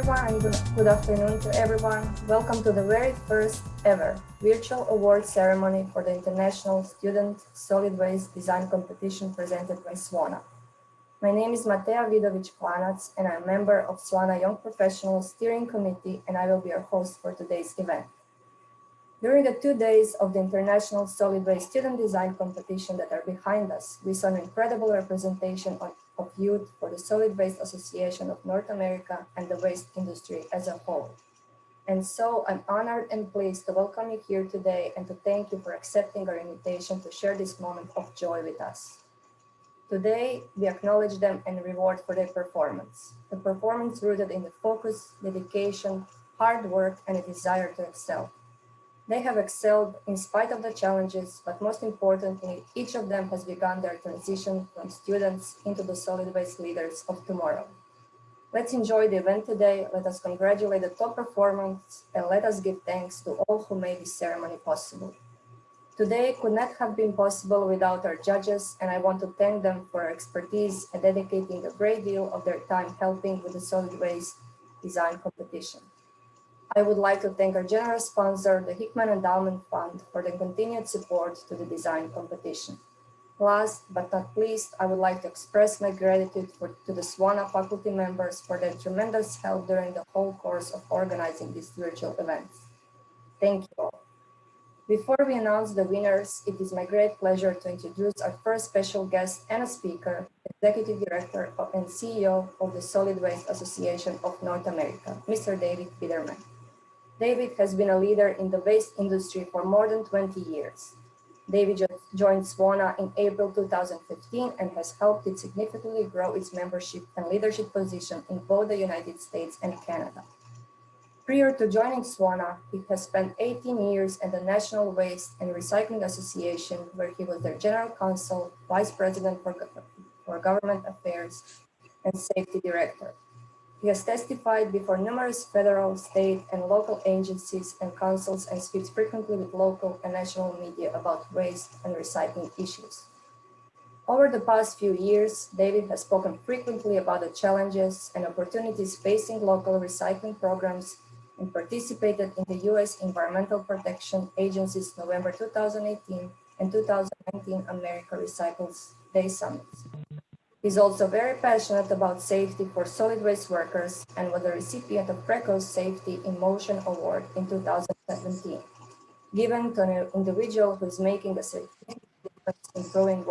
everyone, and good afternoon to everyone. Welcome to the very first ever virtual award ceremony for the International Student Solid Waste Design Competition presented by SWANA. My name is Mateja Vidovic Klanac, and I'm a member of SWANA Young Professionals Steering Committee, and I will be your host for today's event. During the 2 days of the International Solid Waste Student Design Competition that are behind us, we saw an incredible representation of youth for the Solid Waste Association of North America and the waste industry as a whole. And so I'm honored and pleased to welcome you here today and to thank you for accepting our invitation to share this moment of joy with us. Today, we acknowledge them and reward for their performance. The performance rooted in the focus, dedication, hard work, and a desire to excel. They have excelled in spite of the challenges, but most importantly, each of them has begun their transition from students into the solid waste leaders of tomorrow. Let's enjoy the event today. Let us congratulate the top performers and let us give thanks to all who made this ceremony possible. Today could not have been possible without our judges, and I want to thank them for their expertise and dedicating a great deal of their time helping with the solid waste design competition. I would like to thank our generous sponsor, the Hickman Endowment Fund, for the continued support to the design competition. Last but not least, I would like to express my gratitude to the SWANA faculty members for their tremendous help during the whole course of organizing these virtual events. Thank you all. Before we announce the winners, it is my great pleasure to introduce our first special guest and a speaker, Executive Director and CEO of the Solid Waste Association of North America, Mr. David Biderman. David has been a leader in the waste industry for more than 20 years. David joined SWANA in April 2015 and has helped it significantly grow its membership and leadership position in both the United States and Canada. Prior to joining SWANA, he has spent 18 years at the National Waste and Recycling Association, where he was their General Counsel, Vice President for Government Affairs, and Safety Director. He has testified before numerous federal, state, and local agencies and councils and speaks frequently with local and national media about waste and recycling issues. Over the past few years, David has spoken frequently about the challenges and opportunities facing local recycling programs and participated in the U.S. Environmental Protection Agency's November 2018 and 2019 America Recycles Day Summits. He's also very passionate about safety for solid waste workers and was the recipient of Preco's Safety in Motion Award in 2017, given to an individual who is making a significant difference in improving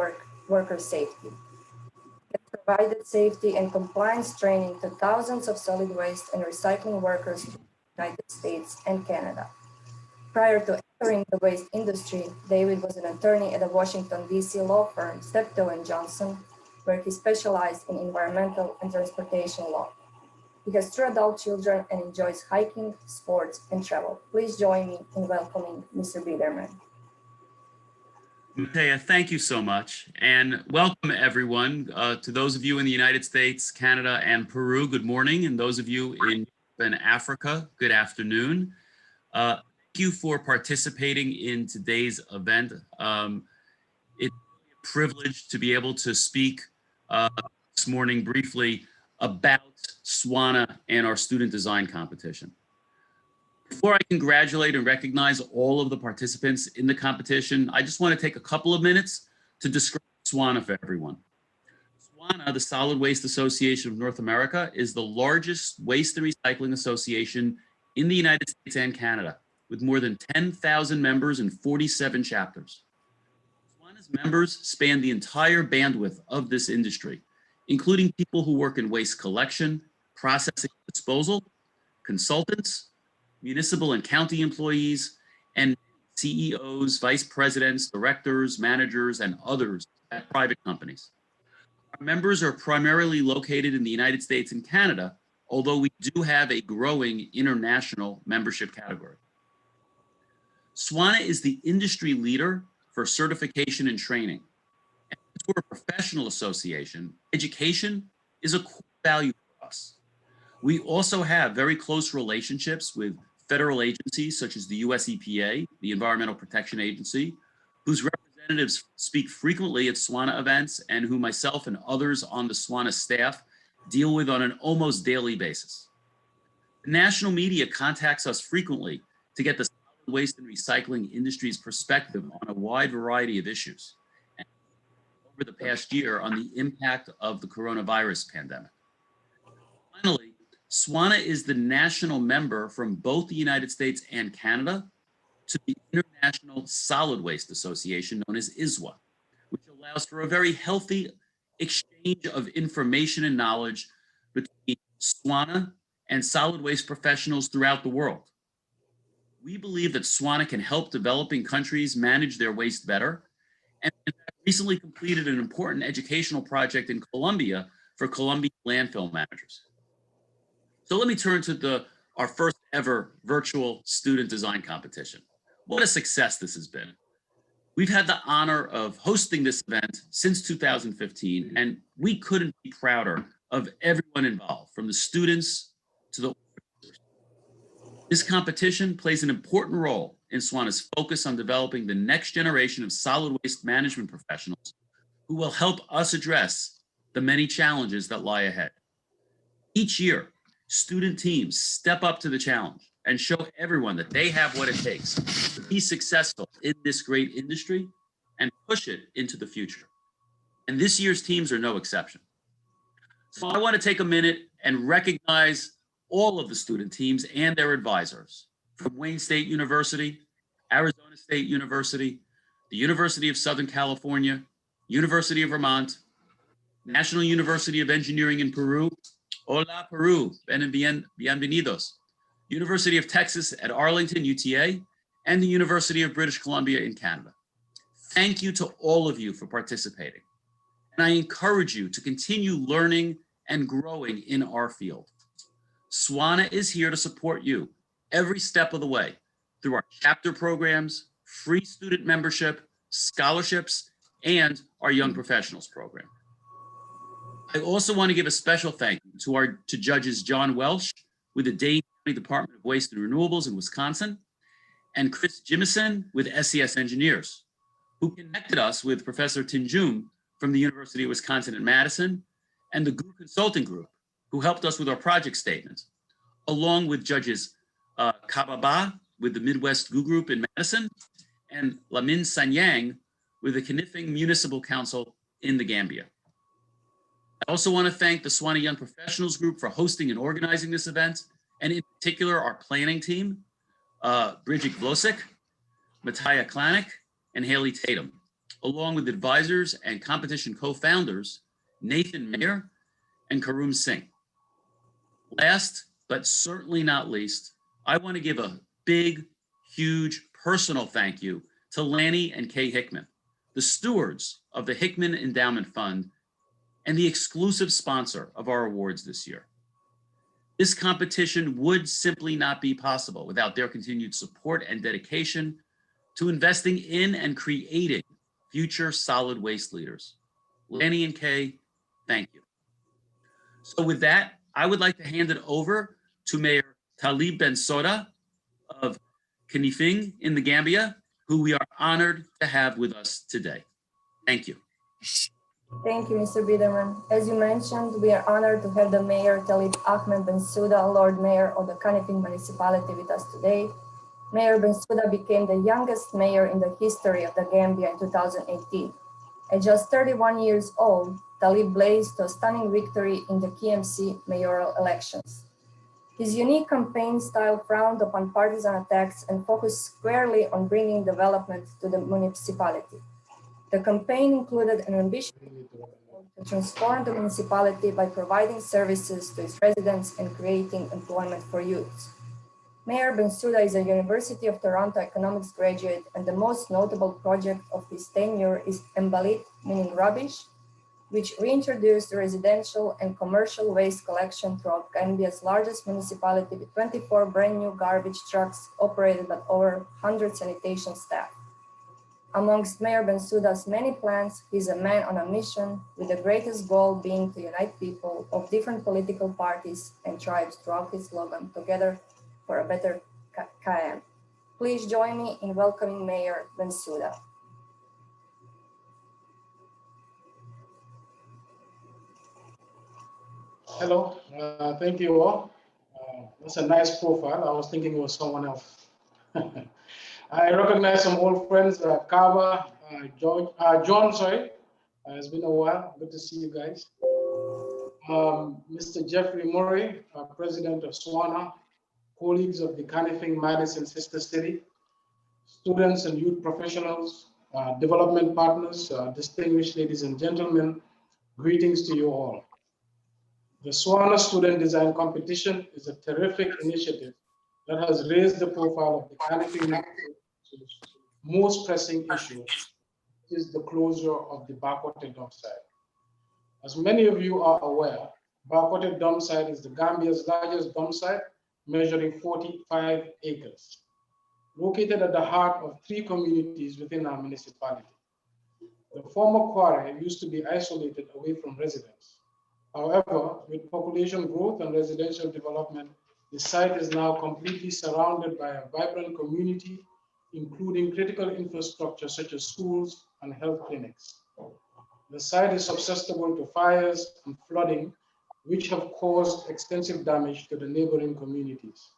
worker safety. He has provided safety and compliance training to thousands of solid waste and recycling workers in the United States and Canada. Prior to entering the waste industry, David was an attorney at the Washington, D.C. law firm Steptoe & Johnson, where he specialized in environmental and transportation law. He has 2 adult children and enjoys hiking, sports, and travel. Please join me in welcoming Mr. Biderman. Mateja, thank you so much. And welcome everyone. To those of you in the United States, Canada, and Peru, good morning. And those of you in Africa, good afternoon. Thank you for participating in today's event. It's a privilege to be able to speak this morning briefly about SWANA and our student design competition. Before I congratulate and recognize all of the participants in the competition, I just want to take a couple of minutes to describe SWANA for everyone. SWANA, the Solid Waste Association of North America, is the largest waste and recycling association in the United States and Canada, with more than 10,000 members in 47 chapters. SWANA's members span the entire bandwidth of this industry, including people who work in waste collection, processing, and disposal, consultants, municipal and county employees, and CEOs, vice presidents, directors, managers, and others at private companies. Our members are primarily located in the United States and Canada, although we do have a growing international membership category. SWANA is the industry leader for certification and training. And we're a professional association. Education is a core value for us. We also have very close relationships with federal agencies such as the US EPA, the Environmental Protection Agency, whose representatives speak frequently at SWANA events and who myself and others on the SWANA staff deal with on an almost daily basis. The national media contacts us frequently to get the solid waste and recycling industry's perspective on a wide variety of issues and over the past year on the impact of the coronavirus pandemic. Finally, SWANA is the national member from both the United States and Canada to the International Solid Waste Association, known as ISWA, which allows for a very healthy exchange of information and knowledge between SWANA and solid waste professionals throughout the world. We believe that SWANA can help developing countries manage their waste better, and in fact, recently completed an important educational project in Colombia for Colombian landfill managers. So let me turn to our first ever virtual student design competition. What a success this has been. We've had the honor of hosting this event since 2015, and we couldn't be prouder of everyone involved, from the students to the organizers. This competition plays an important role in SWANA's focus on developing the next generation of solid waste management professionals who will help us address the many challenges that lie ahead. Each year, student teams step up to the challenge and show everyone that they have what it takes to be successful in this great industry and push it into the future. And this year's teams are no exception. So I want to take a minute and recognize all of the student teams and their advisors from Wayne State University, Arizona State University, the University of Southern California, University of Vermont, National University of Engineering in Peru, Hola Peru, bienvenidos, University of Texas at Arlington, UTA, and the University of British Columbia in Canada. Thank you to all of you for participating. And I encourage you to continue learning and growing in our field. SWANA is here to support you every step of the way through our chapter programs, free student membership, scholarships, and our Young Professionals program. I also want to give a special thank you to judges John Welch with the Dane County Department of Waste and Renewables in Wisconsin, and Chris Jimieson with SES Engineers, who connected us with Professor Tinjum from the University of Wisconsin at Madison, and the GU Consulting Group, who helped us with our project statement, along with judges Kababa with the Midwest GU Group in Madison, and Lamin Sanyang with the Knifing Municipal Council in the Gambia. I also want to thank the SWANA Young Professionals Group for hosting and organizing this event, and in particular, our planning team, Bridget Glosick, Mateja Klanac, and Haley Tatum, along with advisors and competition co-founders, Nathan Mayer and Karum Singh. Last, but certainly not least, I want to give a big, huge personal thank you to Lanny and Kay Hickman, the stewards of the Hickman Endowment Fund and the exclusive sponsor of our awards this year. This competition would simply not be possible without their continued support and dedication to investing in and creating future solid waste leaders. Lanny and Kay, thank you. So with that, I would like to hand it over to Mayor Talib Bensouda of Knifing in the Gambia, who we are honored to have with us today. Thank you. Thank you, Mr. Biderman. As you mentioned, we are honored to have the Mayor Talib Ahmed Bensouda, Lord Mayor of the Knifing municipality, with us today. Mayor Bensouda became the youngest mayor in the history of the Gambia in 2018. At just 31 years old, Talib blazed to a stunning victory in the KMC mayoral elections. His unique campaign style frowned upon partisan attacks and focused squarely on bringing development to the municipality. The campaign included an ambitious goal to transform the municipality by providing services to its residents and creating employment for youth. Mayor Bensouda is a University of Toronto economics graduate, and the most notable project of his tenure is Embalit, meaning rubbish, which reintroduced residential and commercial waste collection throughout Gambia's largest municipality with 24 brand new garbage trucks operated by over 100 sanitation staff. Amongst Mayor Bensouda's many plans, he is a man on a mission, with the greatest goal being to unite people of different political parties and tribes throughout his slogan, Together for a Better KM. Please join me in welcoming Mayor Bensouda. Hello, thank you all. That's a nice profile. I was thinking it was someone else. I recognize some old friends, Kava, John, sorry. It's been a while. Good to see you guys. Mr. Jeffrey Murray, President of SWANA, colleagues of the Canifing Madison Sister City, students and youth professionals, development partners, distinguished ladies and gentlemen, greetings to you all. The SWANA Student Design Competition is a terrific initiative that has raised the profile of the Canifing most pressing issue, which is the closure of the Bakote dump site. As many of you are aware, Bakote dump site is the Gambia's largest dump site, measuring 45 acres, located at the heart of 3 communities within our municipality. The former quarry used to be isolated away from residents. However, with population growth and residential development, the site is now completely surrounded by a vibrant community, including critical infrastructure such as schools and health clinics. The site is susceptible to fires and flooding, which have caused extensive damage to the neighboring communities.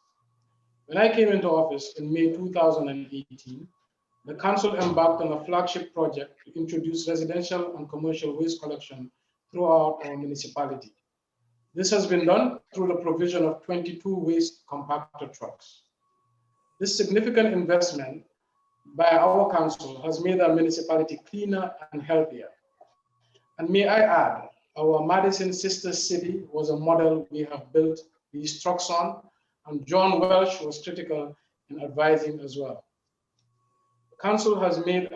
When I came into office in May 2018, the council embarked on a flagship project to introduce residential and commercial waste collection throughout our municipality. This has been done through the provision of 22 waste compactor trucks. This significant investment by our council has made our municipality cleaner and healthier. And may I add, our Madison sister city was a model we have built these trucks on, and John Welch was critical in advising as well. Our council has made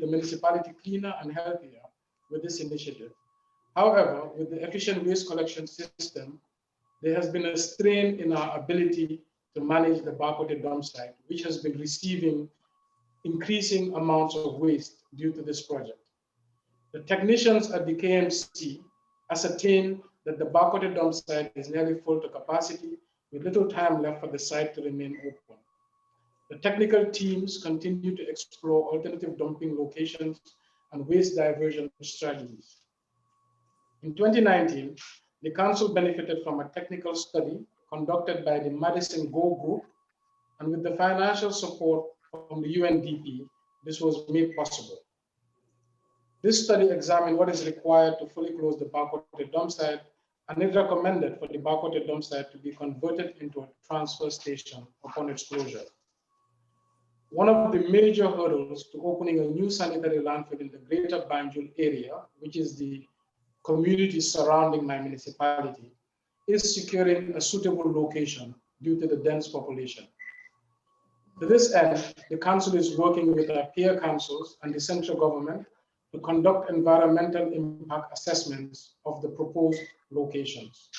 the municipality cleaner and healthier with this initiative. However, with the efficient waste collection system, there has been a strain in our ability to manage the Bakote dump site, which has been receiving increasing amounts of waste due to this project. The technicians at the KMC ascertained that the Bakote dump site is nearly full to capacity, with little time left for the site to remain open. The technical teams continue to explore alternative dumping locations and waste diversion strategies. In 2019, the council benefited from a technical study conducted by the Madison Go Group, and with the financial support from the UNDP, this was made possible. This study examined what is required to fully close the Bakote dump site, and it recommended for the Bakote dump site to be converted into a transfer station upon its closure. One of the major hurdles to opening a new sanitary landfill in the greater Banjul area, which is the community surrounding my municipality, is securing a suitable location due to the dense population. To this end, the council is working with our peer councils and the central government to conduct environmental impact assessments of the proposed locations.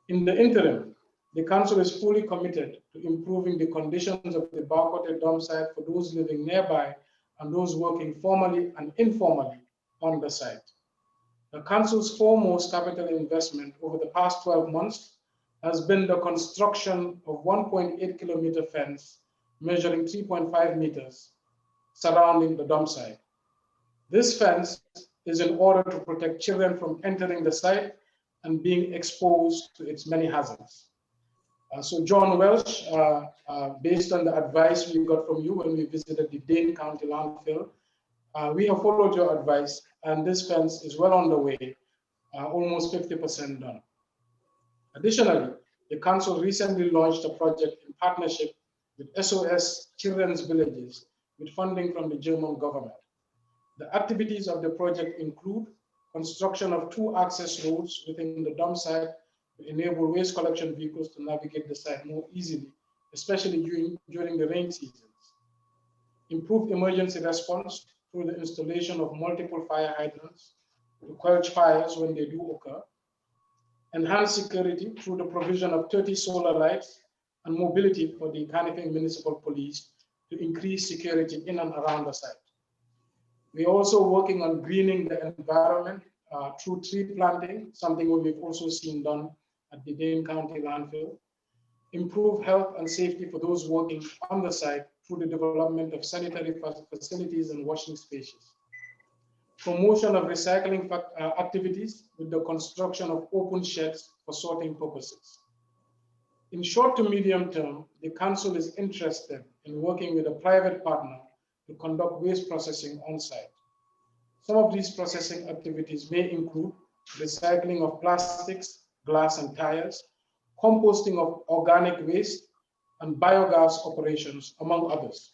In the interim, the council is fully committed to improving the conditions of the Bakote dump site for those living nearby and those working formally and informally on the site. The council's foremost capital investment over the past 12 months has been the construction of 1.8 kilometer fence measuring 3.5 meters surrounding the dump site. This fence is in order to protect children from entering the site and being exposed to its many hazards. So John Welch, based on the advice we got from you when we visited the Dane County landfill, we have followed your advice, and this fence is well on the way, almost 50% done. Additionally, the council recently launched a project in partnership with SOS Children's Villages with funding from the German government. The activities of the project include construction of 2 access roads within the dump site to enable waste collection vehicles to navigate the site more easily, especially during the rain seasons. Improved emergency response through the installation of multiple fire hydrants to quench fires when they do occur. Enhanced security through the provision of 30 solar lights and mobility for the Canifing Municipal Police to increase security in and around the site. We're also working on greening the environment through tree planting, something we've also seen done at the Dane County landfill. Improve health and safety for those working on the site through the development of sanitary facilities and washing spaces. Promotion of recycling activities with the construction of open sheds for sorting purposes. In short to medium term, the council is interested in working with a private partner to conduct waste processing on site. Some of these processing activities may include recycling of plastics, glass, and tires, composting of organic waste, and biogas operations, among others.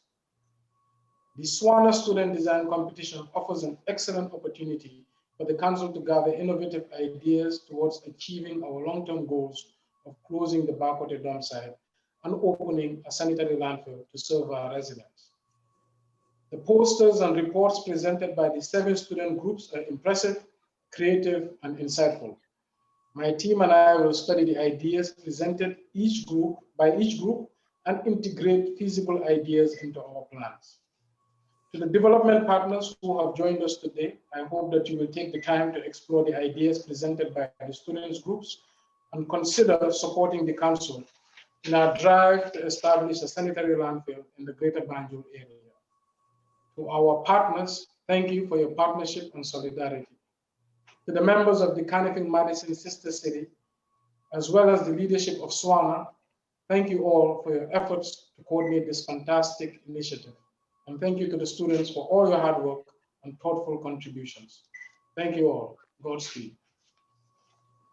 The SWANA Student Design Competition offers an excellent opportunity for the council to gather innovative ideas towards achieving our long-term goals of closing the Bakote dump site and opening a sanitary landfill to serve our residents. The posters and reports presented by the 7 student groups are impressive, creative, and insightful. My team and I will study the ideas presented by each group and integrate feasible ideas into our plans. To the development partners who have joined us today, I hope that you will take the time to explore the ideas presented by the students groups and consider supporting the council in our drive to establish a sanitary landfill in the Greater Banjul area. To our partners, thank you for your partnership and solidarity. To the members of the Kanifing Madison Sister City, as well as the leadership of SWANA, thank you all for your efforts to coordinate this fantastic initiative. And thank you to the students for all your hard work and thoughtful contributions. Thank you all. Godspeed.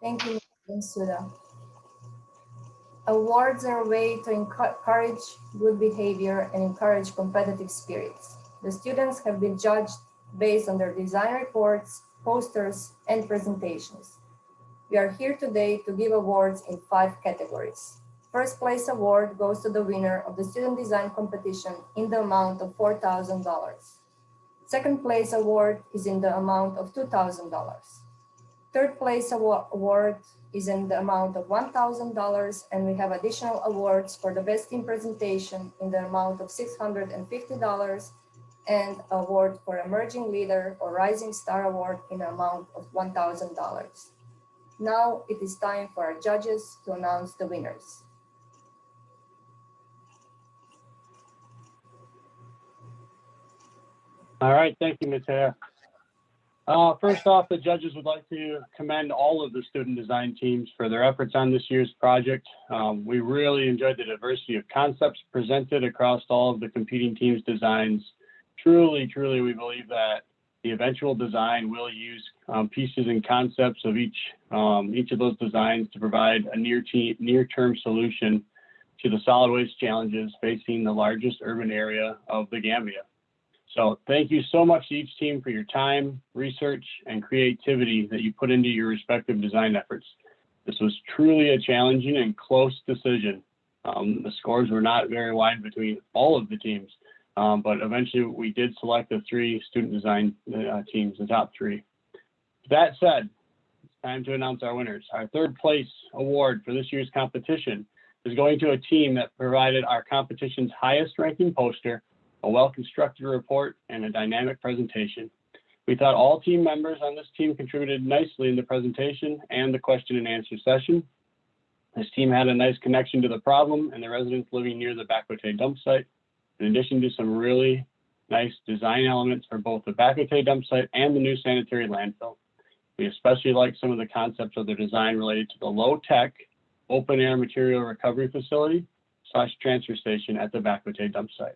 Thank you, Bensouda. Awards are a way to encourage good behavior and encourage competitive spirits. The students have been judged based on their design reports, posters, and presentations. We are here today to give awards in 5 categories. First place award goes to the winner of the student design competition in the amount of $4,000. Second place award is in the amount of $2,000. Third place award is in the amount of $1,000, and we have additional awards for the best team presentation in the amount of $650 and award for emerging leader or rising star award in the amount of $1,000. Now it is time for our judges to announce the winners. All right, thank you, Mateja. First off, the judges would like to commend all of the student design teams for their efforts on this year's project. We really enjoyed the diversity of concepts presented across all of the competing teams' designs. Truly, we believe that the eventual design will use pieces and concepts of each of those designs to provide a near-term solution to the solid waste challenges facing the largest urban area of the Gambia. So thank you so much to each team for your time, research, and creativity that you put into your respective design efforts. This was truly a challenging and close decision. The scores were not very wide between all of the teams, but eventually we did select the 3 student design teams, the top 3. That said, it's time to announce our winners. Our third place award for this year's competition is going to a team that provided our competition's highest ranking poster, a well-constructed report, and a dynamic presentation. We thought all team members on this team contributed nicely in the presentation and the question and answer session. This team had a nice connection to the problem and the residents living near the Bakote dump site, in addition to some really nice design elements for both the Bakote dump site and the new sanitary landfill. We especially like some of the concepts of the design related to the low-tech, open-air material recovery facility / transfer station at the Bakote dump site.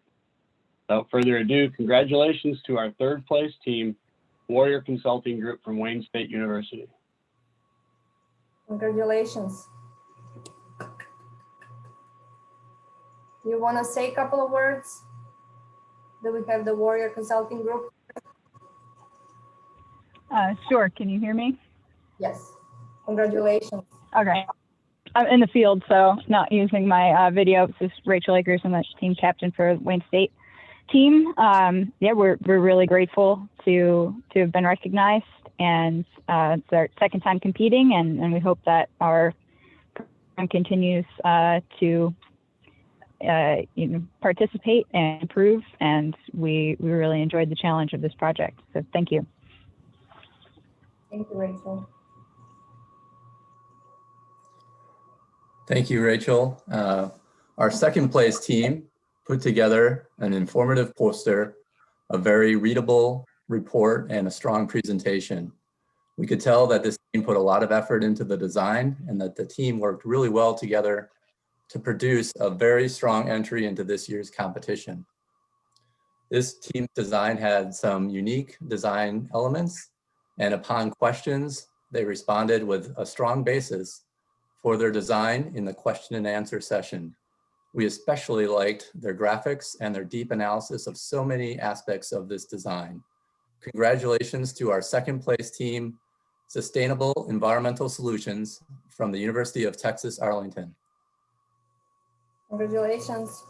Without further ado, congratulations to our third place team, Warrior Consulting Group from Wayne State University. Congratulations. You want to say a couple of words? Do we have the Warrior Consulting Group? Sure, can you hear me? Yes, congratulations. Okay, I'm in the field, so not using my video. This is Rachel Akers, I'm the team captain for Wayne State team. Yeah, we're really grateful to have been recognized, and it's our second time competing, and we hope that our program continues to participate and improve, and we really enjoyed the challenge of this project. So thank you. Thank you, Rachel. Thank you, Rachel. Our second place team put together an informative poster, a very readable report, and a strong presentation. We could tell that this team put a lot of effort into the design and that the team worked really well together to produce a very strong entry into this year's competition. This team design had some unique design elements, and upon questions, they responded with a strong basis for their design in the question and answer session. We especially liked their graphics and their deep analysis of so many aspects of this design. Congratulations to our second place team, Sustainable Environmental Solutions from the University of Texas, Arlington. Congratulations.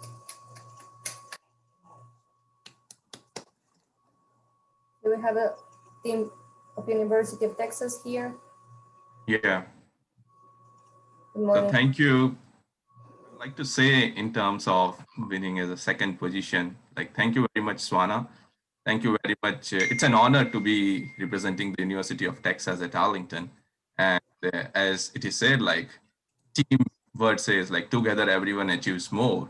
Do we have a team of University of Texas here? Yeah. Good morning. So thank you. I'd like to say in terms of winning as a second position, like thank you very much, SWANA. Thank you very much. It's an honor to be representing the University of Texas at Arlington. And as it is said, like team word says, like together everyone achieves more.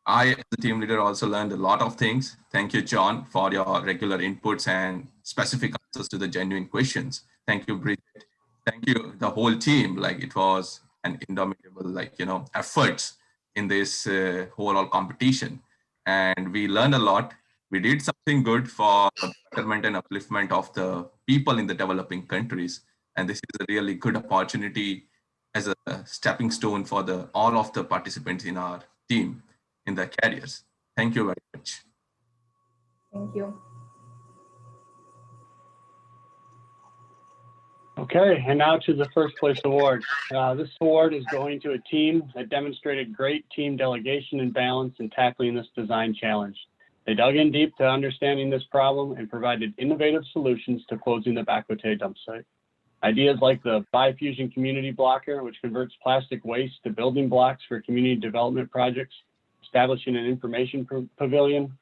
I, as a team leader, also learned a lot of things. Thank you, John, for your regular inputs and specific answers to the genuine questions. Thank you, Bridget. Thank you, the whole team. Like it was an indomitable, like, you know, efforts in this overall competition. And we learned a lot. We did something good for the betterment and upliftment of the people in the developing countries. And this is a really good opportunity as a stepping stone for all of the participants in our team in their careers. Thank you very much. Thank you. Okay, and now to the first place award. This award is going to a team that demonstrated great team delegation and balance in tackling this design challenge. They dug in deep to understanding this problem and provided innovative solutions to closing the Bacote dump site. Ideas like the Bifusion Community Blocker, which converts plastic waste to building blocks for community development projects, establishing an information pavilion,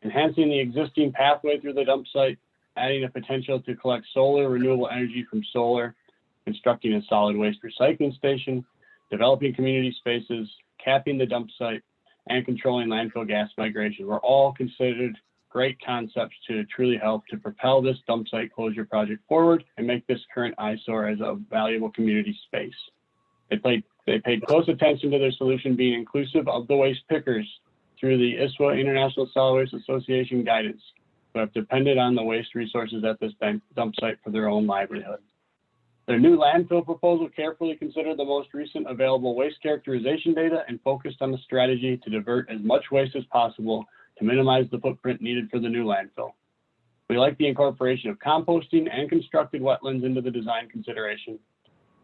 enhancing the existing pathway through the dump site, adding a potential to collect solar renewable energy from solar, constructing a solid waste recycling station, developing community spaces, capping the dump site, and controlling landfill gas migration were all considered great concepts to truly help to propel this dump site closure project forward and make this current eyesore as a valuable community space. They paid close attention to their solution being inclusive of the waste pickers through the ISWA International Solid Waste Association guidance, who have depended on the waste resources at this dump site for their own livelihood. Their new landfill proposal carefully considered the most recent available waste characterization data and focused on the strategy to divert as much waste as possible to minimize the footprint needed for the new landfill. We like the incorporation of composting and constructed wetlands into the design consideration.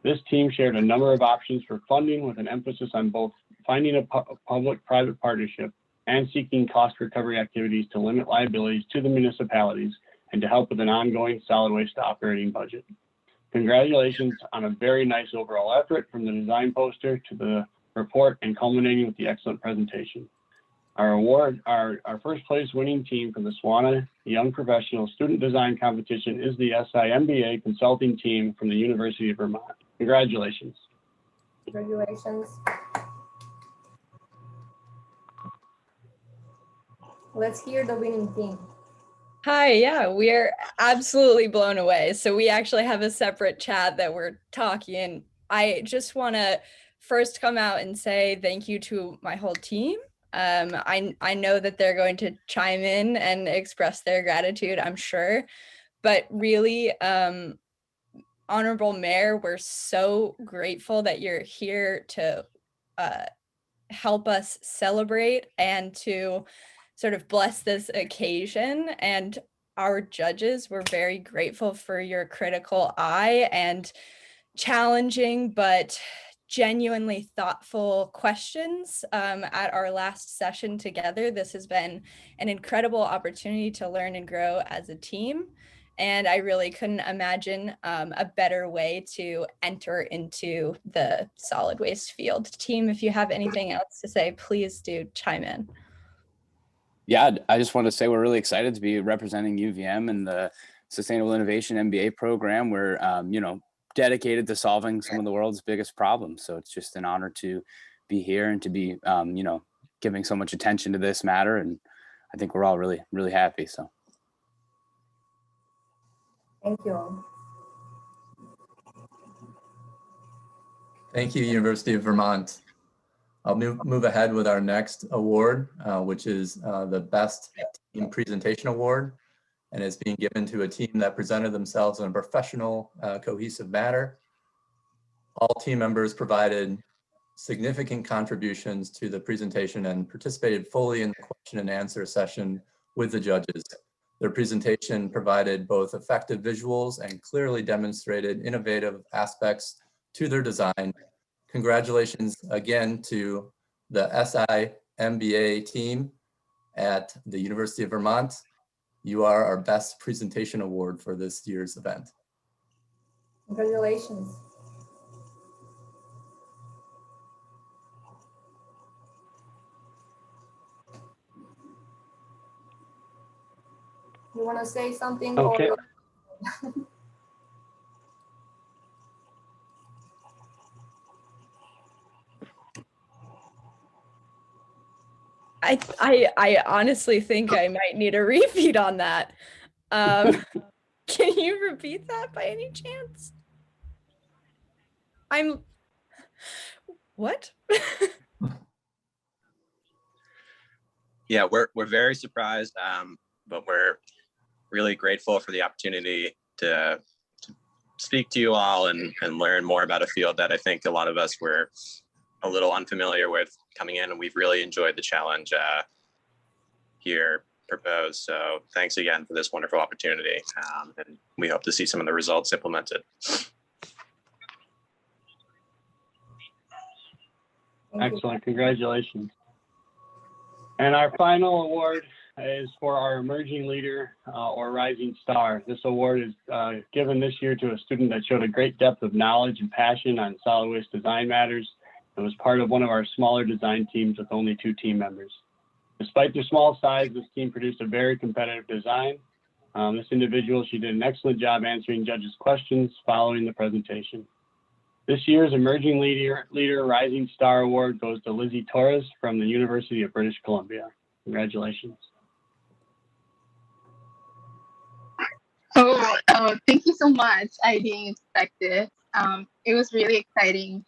This team shared a number of options for funding with an emphasis on both finding a public-private partnership and seeking cost recovery activities to limit liabilities to the municipalities and to help with an ongoing solid waste operating budget. Congratulations on a very nice overall effort from the design poster to the report and culminating with the excellent presentation. Our first place winning team for the SWANA Young Professional Student Design Competition is the SIMBA consulting team from the University of Vermont. Congratulations. Congratulations. Let's hear the winning team. Hi, yeah, we're absolutely blown away. So we actually have a separate chat that we're talking in. I just want to first come out and say thank you to my whole team. I know that they're going to chime in and express their gratitude, I'm sure. But really, Honorable Mayor, we're so grateful that you're here to help us celebrate and to sort of bless this occasion. And our judges, we're very grateful for your critical eye and challenging but genuinely thoughtful questions at our last session together. This has been an incredible opportunity to learn and grow as a team. And I really couldn't imagine a better way to enter into the solid waste field. Team, if you have anything else to say, please do chime in. Yeah, I just want to say we're really excited to be representing UVM in the Sustainable Innovation MBA program. We're, dedicated to solving some of the world's biggest problems. So it's just an honor to be here and to be, giving so much attention to this matter. And I think we're all really, really happy. So. Thank you. Thank you, University of Vermont. I'll move ahead with our next award, which is the Best Team Presentation Award, and it's being given to a team that presented themselves in a professional, cohesive manner. All team members provided significant contributions to the presentation and participated fully in the question and answer session with the judges. Their presentation provided both effective visuals and clearly demonstrated innovative aspects to their design. Congratulations again to the SI-MBA team at the University of Vermont. You are our Best Presentation Award for this year's event. Congratulations. You want to say something? Okay. Or... I honestly think I might need a repeat on that. Can you repeat that by any chance? What? Yeah, we're very surprised, but we're really grateful for the opportunity to speak to you all and learn more about a field that I think a lot of us were a little unfamiliar with coming in, and we've really enjoyed the challenge here proposed. So thanks again for this wonderful opportunity, and we hope to see some of the results implemented. Excellent, congratulations. And our final award is for our emerging leader or rising star. This award is given this year to a student that showed a great depth of knowledge and passion on solid waste design matters and was part of one of our smaller design teams with only 2 team members. Despite their small size, this team produced a very competitive design. This individual, she did an excellent job answering judges' questions following the presentation. This year's Emerging Leader Rising Star Award goes to Lizzie Torres from the University of British Columbia. Congratulations. Oh, thank you so much. I didn't expect this. It was really exciting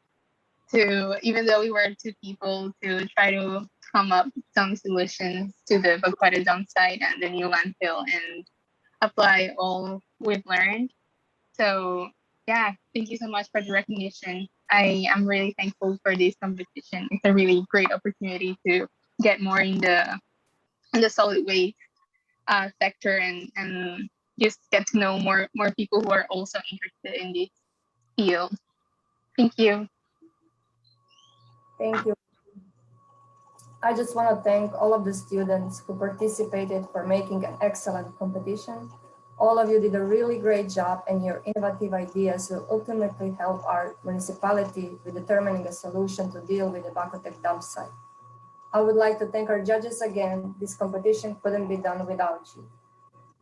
to, even though we were 2 people, to try to come up with some solutions to the Bogota dump site and the new landfill and apply all we've learned. So yeah, thank you so much for the recognition. I am really thankful for this competition. It's a really great opportunity to get more in the solid waste sector and just get to know more people who are also interested in this field. Thank you. Thank you. I just want to thank all of the students who participated for making an excellent competition. All of you did a really great job, and your innovative ideas will ultimately help our municipality with determining a solution to deal with the Bacotec dump site. I would like to thank our judges again. This competition couldn't be done without you.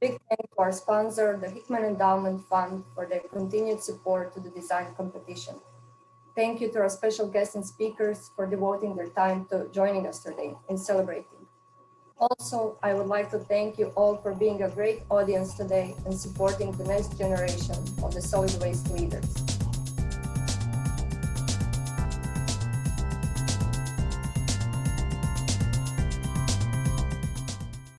Big thanks to our sponsor, the Hickman Endowment Fund, for their continued support to the design competition. Thank you to our special guests and speakers for devoting their time to joining us today and celebrating. Also, I would like to thank you all for being a great audience today and supporting the next generation of the solid waste leaders.